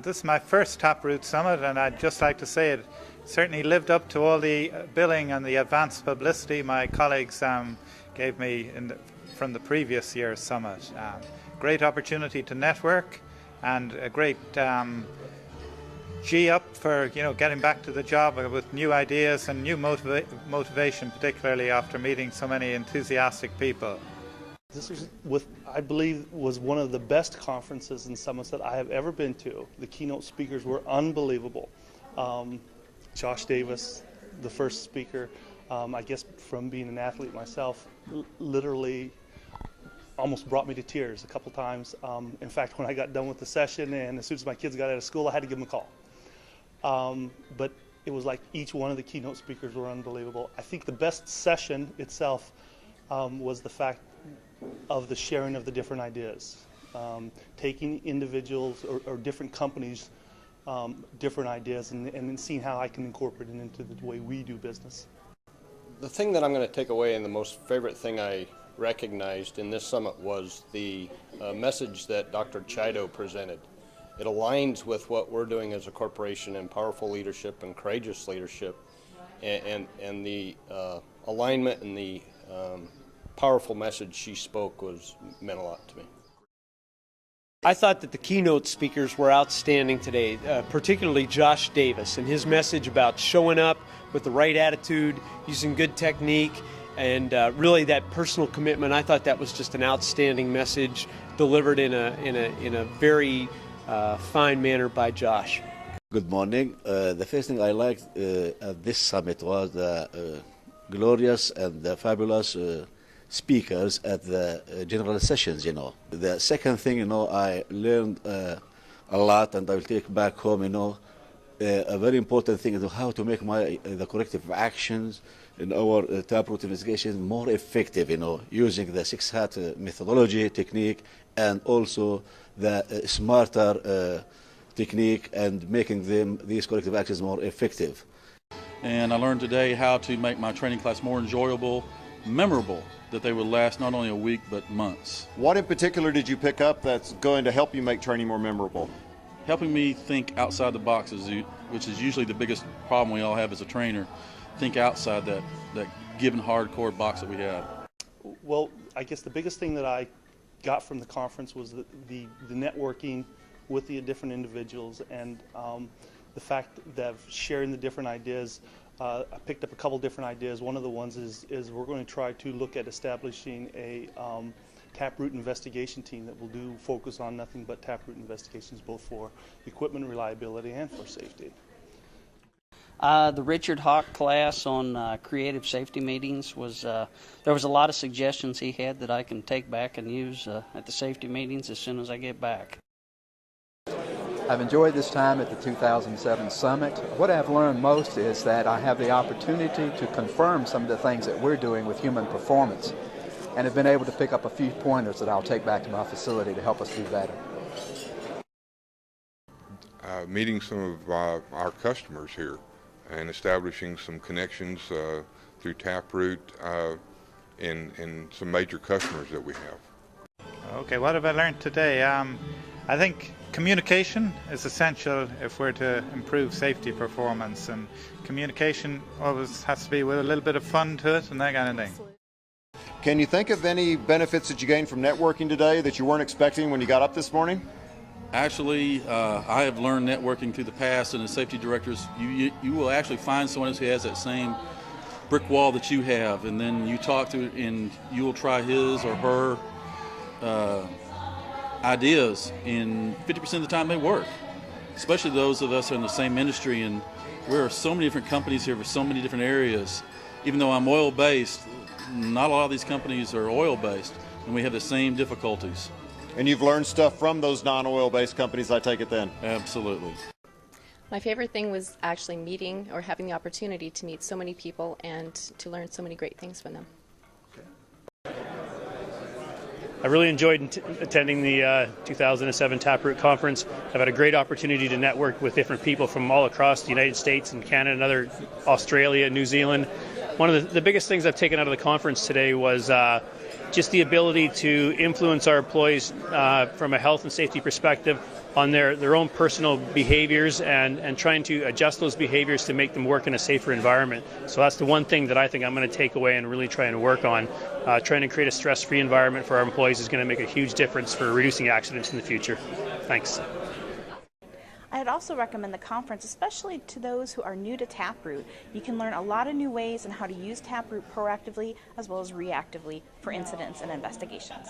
This is my first TapRoot Summit, and I'd just like to say it certainly lived up to all the billing and the advanced publicity my colleagues gave me from the previous year's summit. Great opportunity to network and a great G-up for getting back to the job with new ideas and new motivation, particularly after meeting so many enthusiastic people. This was, I believe, was one of the best conferences and summits that I have ever been to. The keynote speakers were unbelievable. Josh Davis, the first speaker, I guess from being an athlete myself, literally almost brought me to tears a couple times. In fact, when I got done with the session and as soon as my kids got out of school, I had to give them a call. But it was like each one of the keynote speakers were unbelievable. I think the best session itself was the fact of the sharing of the different ideas, taking individuals or different companies, different ideas, and seeing how I can incorporate it into the way we do business. The thing that I'm going to take away, and the most favorite thing I recognized in this summit, was the message that Dr. Chido presented. It aligns with what we're doing as a corporation in powerful leadership and courageous leadership, and the alignment and the powerful message she spoke meant a lot to me. I thought that the keynote speakers were outstanding today, particularly Josh Davis and his message about showing up with the right attitude, using good technique, and really that personal commitment. I thought that was just an outstanding message delivered in a very fine manner by Josh. Good morning. The first thing I liked at this summit was the glorious and the fabulous speakers at the general sessions. The second thing, I learned a lot, and I will take back home. A very important thing is how to make the corrective actions in our TapRoot investigation more effective. Using the 6-hat methodology technique and also the smarter technique, and making these corrective actions more effective. And I learned today how to make my training class more enjoyable, memorable, that they would last not only a week but months. What in particular did you pick up that's going to help you make training more memorable? Helping me think outside the boxes, which is usually the biggest problem we all have as a trainer. Think outside that given hardcore box that we have. Well, I guess the biggest thing that I got from the conference was the networking with the different individuals, and the fact that sharing the different ideas. I picked up a couple different ideas. One of the ones is we're going to try to look at establishing a TapRoot investigation team that will focus on nothing but TapRoot investigations, both for equipment reliability and for safety. The Richard Hawk class on creative safety meetings was, there was a lot of suggestions he had that I can take back and use at the safety meetings as soon as I get back. I've enjoyed this time at the 2007 Summit. What I've learned most is that I have the opportunity to confirm some of the things that we're doing with human performance, and have been able to pick up a few pointers that I'll take back to my facility to help us do better. Meeting some of our customers here and establishing some connections through TapRoot in some major customers that we have. Okay, what have I learned today? I think communication is essential if we're to improve safety performance, and communication always has to be with a little bit of fun to it and that kind of thing. Can you think of any benefits that you gained from networking today that you weren't expecting when you got up this morning? Actually, I have learned networking through the past, and as safety directors, you will actually find someone who has that same brick wall that you have, and then you talk to, and you will try his or her ideas, and 50% of the time they work, especially those of us who are in the same industry, and there are so many different companies here for so many different areas. Even though I'm oil-based, not a lot of these companies are oil-based, and we have the same difficulties. And you've learned stuff from those non-oil-based companies, I take it then? Absolutely. My favorite thing was actually meeting or having the opportunity to meet so many people and to learn so many great things from them. I really enjoyed attending the 2007 TapRoot conference. I've had a great opportunity to network with different people from all across the United States and Canada and other Australia, New Zealand. One of the biggest things I've taken out of the conference today was just the ability to influence our employees from a health and safety perspective on their own personal behaviors and trying to adjust those behaviors to make them work in a safer environment. So that's the one thing that I think I'm going to take away and really try and work on. Trying to create a stress-free environment for our employees is going to make a huge difference for reducing accidents in the future. Thanks. I'd also recommend the conference, especially to those who are new to TapRoot. You can learn a lot of new ways on how to use TapRoot proactively as well as reactively for incidents and investigations.